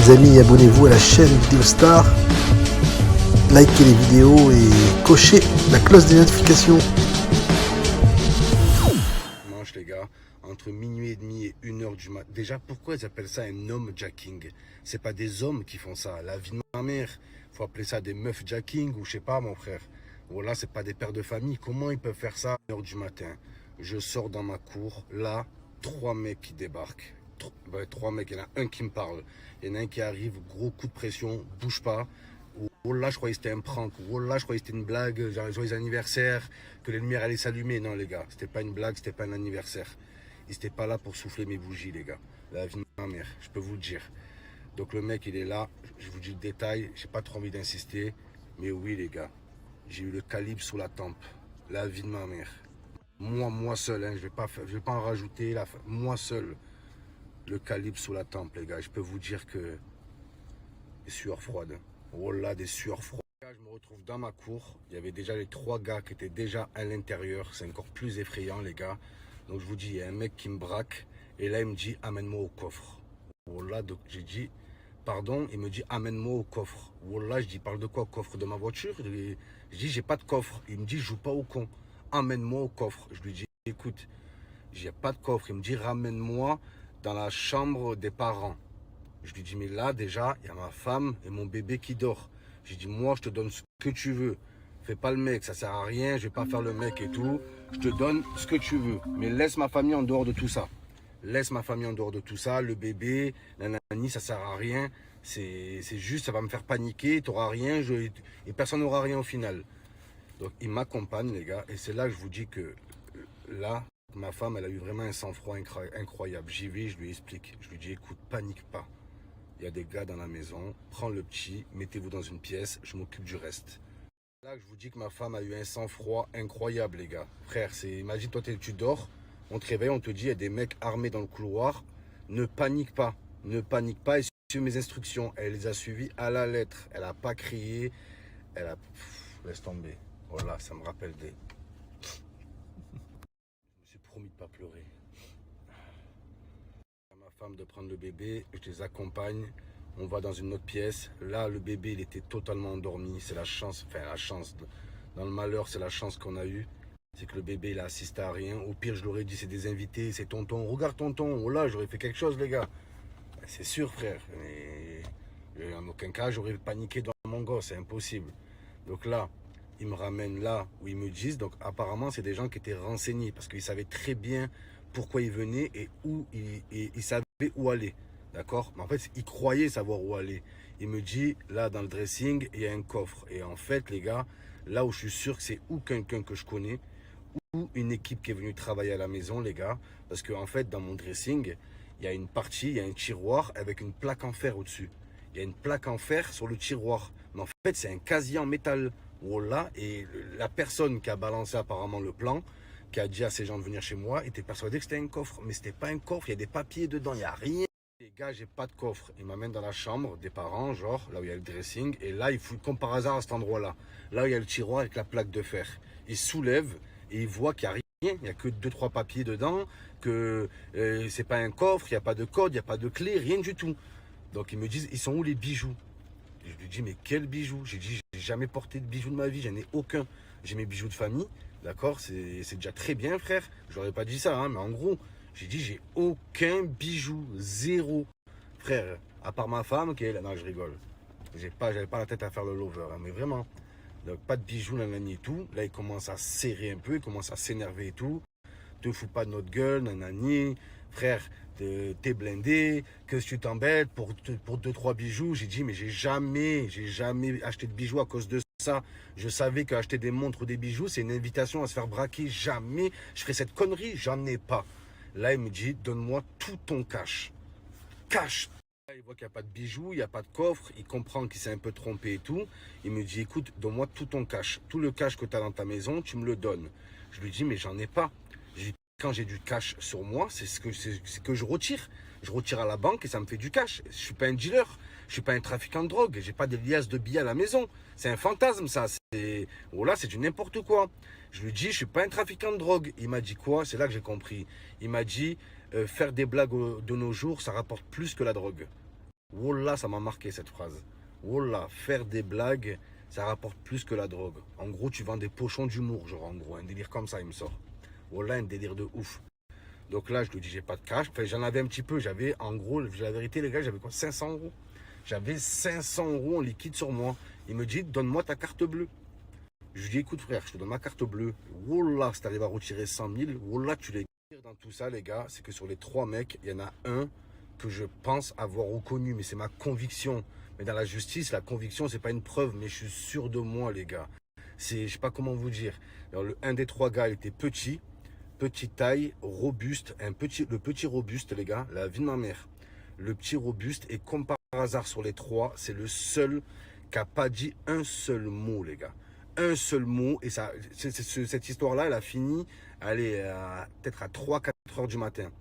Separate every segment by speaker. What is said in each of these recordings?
Speaker 1: les amis, abonnez-vous à la chaîne Vidéostar, likez les vidéos et cochez la cloche des notifications.
Speaker 2: Dimanche les gars, entre minuit et demi et 1h du matin. Déjà, pourquoi ils appellent ça un homme jacking? C'est pas des hommes qui font ça. La vie de ma mère, faut appeler ça des meufs jacking ou je sais pas mon frère. Voilà, c'est pas des pères de famille. Comment ils peuvent faire ça à 1h du matin? Je sors dans ma cour, là, 3 mecs qui débarquent. 3 mecs, il y en a un qui me parle. Il y en a un qui arrive, gros coup de pression, bouge pas. Oh là, je croyais que c'était un prank. Oh là, je croyais que c'était une blague, genre joyeux anniversaire, que les lumières allaient s'allumer. Non, les gars, c'était pas une blague, c'était pas un anniversaire. Ils étaient pas là pour souffler mes bougies, les gars. La vie de ma mère, je peux vous le dire. Donc le mec, il est là. Je vous dis le détail. J'ai pas trop envie d'insister. Mais oui, les gars, j'ai eu le calibre sous la tempe. La vie de ma mère. Moi seul, hein, je vais pas en rajouter. Moi seul, le calibre sous la tempe, les gars. Je peux vous dire que des sueurs froides. Oh là, des sueurs froides. Je me retrouve dans ma cour. Il y avait déjà les 3 gars qui étaient déjà à l'intérieur. C'est encore plus effrayant, les gars. Donc je vous dis, il y a un mec qui me braque. Et là, il me dit, amène-moi au coffre. Oh là, donc j'ai dit, pardon. Il me dit, amène-moi au coffre. Oh là, je dis, parle de quoi? Coffre de ma voiture? Je dis, j'ai pas de coffre. Il me dit, joue pas au con. Amène-moi au coffre. Je lui dis, écoute, j'ai pas de coffre. Il me dit, ramène-moi dans la chambre des parents. Je lui dis, mais là, déjà, il y a ma femme et mon bébé qui dort. J'ai dit, moi, je te donne ce que tu veux. Fais pas le mec, ça sert à rien, je vais pas faire le mec et tout. Je te donne ce que tu veux. Mais laisse ma famille en dehors de tout ça. Laisse ma famille en dehors de tout ça. Le bébé, la nanani, ça sert à rien. C'est juste, ça va me faire paniquer. Tu n'auras rien et personne n'aura rien au final. Donc, il m'accompagne, les gars. Et c'est là que je vous dis que là, ma femme, elle a eu vraiment un sang-froid incroyable. J'y vais, je lui explique. Je lui dis, écoute, panique pas. Il y a des gars dans la maison, prends le petit, mettez-vous dans une pièce, je m'occupe du reste. Là, je vous dis que ma femme a eu un sang-froid incroyable, les gars. Frère, imagine, toi, tu dors, on te réveille, on te dit, il y a des mecs armés dans le couloir. Ne panique pas, et suis mes instructions. Elle les a suivies à la lettre. Elle n'a pas crié, elle a... laisse tomber. Oh là, ça me rappelle des... Je me suis promis de ne pas pleurer. Femme de prendre le bébé, je les accompagne, on va dans une autre pièce. Là, le bébé, il était totalement endormi. C'est la chance, dans le malheur, c'est la chance qu'on a eue. C'est que le bébé, il a assisté à rien. Au pire, je l'aurais dit, c'est des invités, c'est tonton. Regarde tonton, oh là, j'aurais fait quelque chose, les gars. C'est sûr, frère. Mais en aucun cas, j'aurais paniqué dans mon gosse, c'est impossible. Donc là, ils me ramènent là où ils me disent. Donc apparemment, c'est des gens qui étaient renseignés parce qu'ils savaient très bien pourquoi ils venaient et où ils savaient où aller. D'accord? Mais en fait, ils croyaient savoir où aller. Il me dit, là, dans le dressing, il y a un coffre. Et en fait, les gars, là où je suis sûr que c'est ou quelqu'un que je connais, ou une équipe qui est venue travailler à la maison, les gars. Parce qu'en fait, dans mon dressing, il y a une partie, il y a un tiroir avec une plaque en fer au-dessus. Il y a une plaque en fer sur le tiroir. Mais en fait, c'est un casier en métal. Voilà. Et la personne qui a balancé apparemment le plan, qui a dit à ces gens de venir chez moi, était persuadé que c'était un coffre. Mais c'était pas un coffre, il y a des papiers dedans, il n'y a rien. Les gars, j'ai pas de coffre. Ils m'amènent dans la chambre des parents, genre, là où il y a le dressing. Et là, il fouille comme par hasard à cet endroit-là. Là où il y a le tiroir avec la plaque de fer. Ils soulèvent et ils voient qu'il n'y a rien. Il n'y a que 2-3 papiers dedans, que c'est pas un coffre, il n'y a pas de code, il n'y a pas de clé, rien du tout. Donc ils me disent, ils sont où les bijoux? Et je lui dis, mais quels bijoux? J'ai dit, j'ai jamais porté de bijoux de ma vie, j'en ai aucun. J'ai mes bijoux de famille. D'accord, c'est déjà très bien, frère. Je n'aurais pas dit ça, hein, mais en gros, j'ai dit, j'ai aucun bijou, zéro. Frère, à part ma femme qui est là. Non, je rigole. J'avais pas la tête à faire le lover, hein, mais vraiment. Donc, pas de bijoux, nanani et tout. Là, il commence à serrer un peu, il commence à s'énerver et tout. Te fous pas de notre gueule, nanani. Frère, t'es blindé, que tu t'embêtes pour 2-3 bijoux. J'ai dit, mais j'ai jamais acheté de bijoux à cause de ça. Je savais qu'acheter des montres ou des bijoux, c'est une invitation à se faire braquer. Jamais je ferai cette connerie, j'en ai pas. Là, il me dit, donne-moi tout ton cash. Cash. Là, il voit qu'il n'y a pas de bijoux, il n'y a pas de coffre. Il comprend qu'il s'est un peu trompé et tout. Il me dit, écoute, donne-moi tout ton cash. Tout le cash que tu as dans ta maison, tu me le donnes. Je lui dis, mais j'en ai pas. Quand j'ai du cash sur moi, c'est ce que je retire. Je retire à la banque et ça me fait du cash. Je suis pas un dealer, je suis pas un trafiquant de drogue, j'ai pas des liasses de billets à la maison. C'est un fantasme ça. Voilà, c'est du n'importe quoi. Je lui dis, je suis pas un trafiquant de drogue. Il m'a dit quoi? C'est là que j'ai compris. Il m'a dit, faire des blagues de nos jours, ça rapporte plus que la drogue. Wallah, ça m'a marqué cette phrase. Wallah, faire des blagues, ça rapporte plus que la drogue. En gros, tu vends des pochons d'humour, genre en gros, un délire comme ça, il me sort. Wallah, un délire de ouf. Donc là, je lui dis, j'ai pas de cash. Enfin, j'en avais un petit peu. J'avais, en gros, la vérité, les gars, j'avais quoi, 500 euros. J'avais 500 euros en liquide sur moi. Il me dit, donne-moi ta carte bleue. Je lui dis, écoute frère, je te donne ma carte bleue. Wallah, si t'arrives à retirer 100 000, wallah, tu les tires. Dans tout ça, les gars, c'est que sur les 3 mecs, il y en a un que je pense avoir reconnu, mais c'est ma conviction. Mais dans la justice, la conviction, c'est pas une preuve, mais je suis sûr de moi, les gars. C'est, je sais pas comment vous dire. Alors, un des 3 gars, il était petit, petite taille, robuste, le petit robuste, les gars, la vie de ma mère. Le petit robuste, et comme par hasard sur les 3, c'est le seul qui n'a pas dit un seul mot, les gars. Un seul mot, et ça, cette histoire-là, elle a fini, allez, peut-être à 3-4 heures du matin.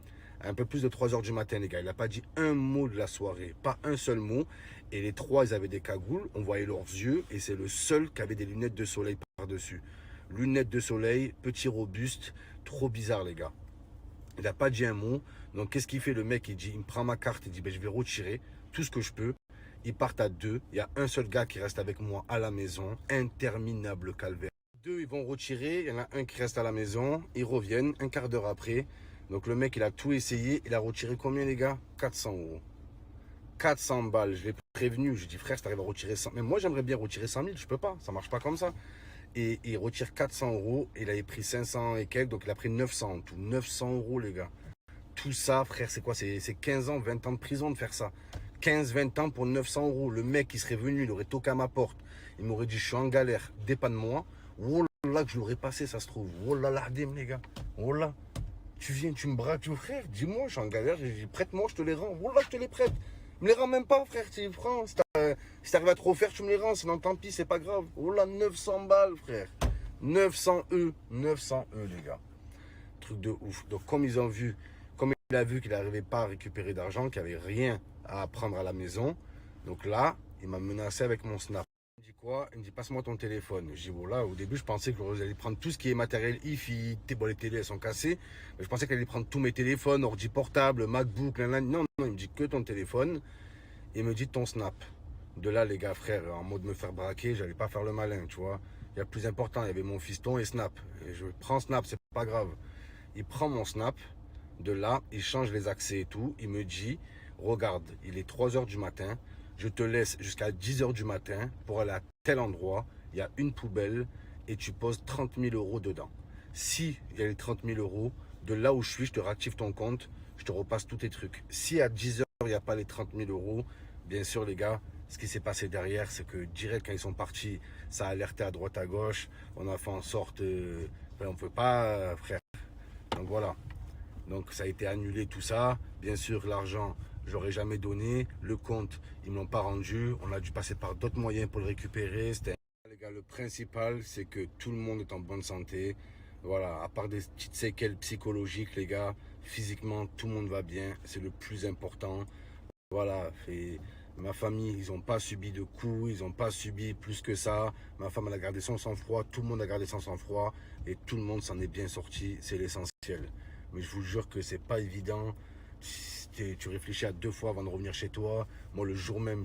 Speaker 2: Un peu plus de 3 heures du matin, les gars. Il n'a pas dit un mot de la soirée, pas un seul mot. Et les 3, ils avaient des cagoules, on voyait leurs yeux, et c'est le seul qui avait des lunettes de soleil par-dessus. Lunettes de soleil, petit robuste, trop bizarre, les gars. Il n'a pas dit un mot. Donc, qu'est-ce qu'il fait, le mec? Il me prend ma carte, il dit, ben, je vais retirer tout ce que je peux. Ils partent à 2. Il y a un seul gars qui reste avec moi à la maison. Interminable calvaire. 2, ils vont retirer. Il y en a un qui reste à la maison. Ils reviennent un quart d'heure après. Donc, le mec, il a tout essayé. Il a retiré combien, les gars? 400 euros. 400 balles. Je l'ai prévenu. Je lui ai dit, frère, si tu arrives à retirer 100 000. Mais moi, j'aimerais bien retirer 100 000. Je peux pas. Ça marche pas comme ça. Et il retire 400 euros. Il avait pris 500 et quelques. Donc, il a pris 900 en tout. 900 euros, les gars. Tout ça, frère, c'est quoi? C'est 15 ans, 20 ans de prison de faire ça. 15-20 ans pour 900 euros. Le mec, il serait venu, il aurait toqué à ma porte. Il m'aurait dit, je suis en galère, dépanne-moi. Oh là, que je l'aurais passé, ça se trouve. Oh là là, les gars. Oh là. Tu viens, tu me braques, tu frère. Dis-moi, je suis en galère. Prête-moi, je te les rends. Oh là, je te les prête. Me les rends même pas, frère. Tu prends. Si t'arrives à te refaire, tu me les rends. Sinon, tant pis, c'est pas grave. Oh là, 900 balles, frère. 900 E. 900 E, les gars. Truc de ouf. Donc, comme ils ont vu, comme il a vu qu'il n'arrivait pas à récupérer d'argent, qu'il n'y avait rien à prendre à la maison. Donc là, il m'a menacé avec mon snap. Il me dit quoi? Il me dit, passe-moi ton téléphone. Je dis, voilà, au début, je pensais que j'allais prendre tout ce qui est matériel IFI, les télés, elles sont cassées. Mais je pensais qu'elle allait prendre tous mes téléphones, ordi portable, MacBook, non, non, il me dit que ton téléphone. Il me dit ton snap. De là, les gars, frère, en mode me faire braquer, j'allais pas faire le malin, tu vois. Il y a plus important, il y avait mon fiston et Snap. Et je prends Snap, c'est pas grave. Il prend mon Snap. De là, il change les accès et tout. Il me dit, regarde, il est 3 heures du matin. Je te laisse jusqu'à 10 heures du matin pour aller à tel endroit. Il y a une poubelle et tu poses 30 000 euros dedans. Si il y a les 30 000 euros, de là où je suis, je te réactive ton compte. Je te repasse tous tes trucs. Si à 10 heures, il n'y a pas les 30 000 euros, bien sûr, les gars, ce qui s'est passé derrière, c'est que direct, quand ils sont partis, ça a alerté à droite, à gauche. On a fait en sorte... on ne peut pas, frère. Donc voilà. Donc ça a été annulé tout ça. Bien sûr, l'argent, je l'aurais jamais donné. Le compte, ils ne me l'ont pas rendu. On a dû passer par d'autres moyens pour le récupérer. Les gars, le principal, c'est que tout le monde est en bonne santé. Voilà, à part des petites séquelles psychologiques, les gars, physiquement, tout le monde va bien. C'est le plus important. Voilà, ma famille, ils n'ont pas subi de coups, ils n'ont pas subi plus que ça. Ma femme, elle a gardé son sang-froid, tout le monde a gardé son sang-froid et tout le monde s'en est bien sorti, c'est l'essentiel. Mais je vous jure que c'est pas évident. Tu réfléchis à 2 fois avant de revenir chez toi. Moi, le jour même,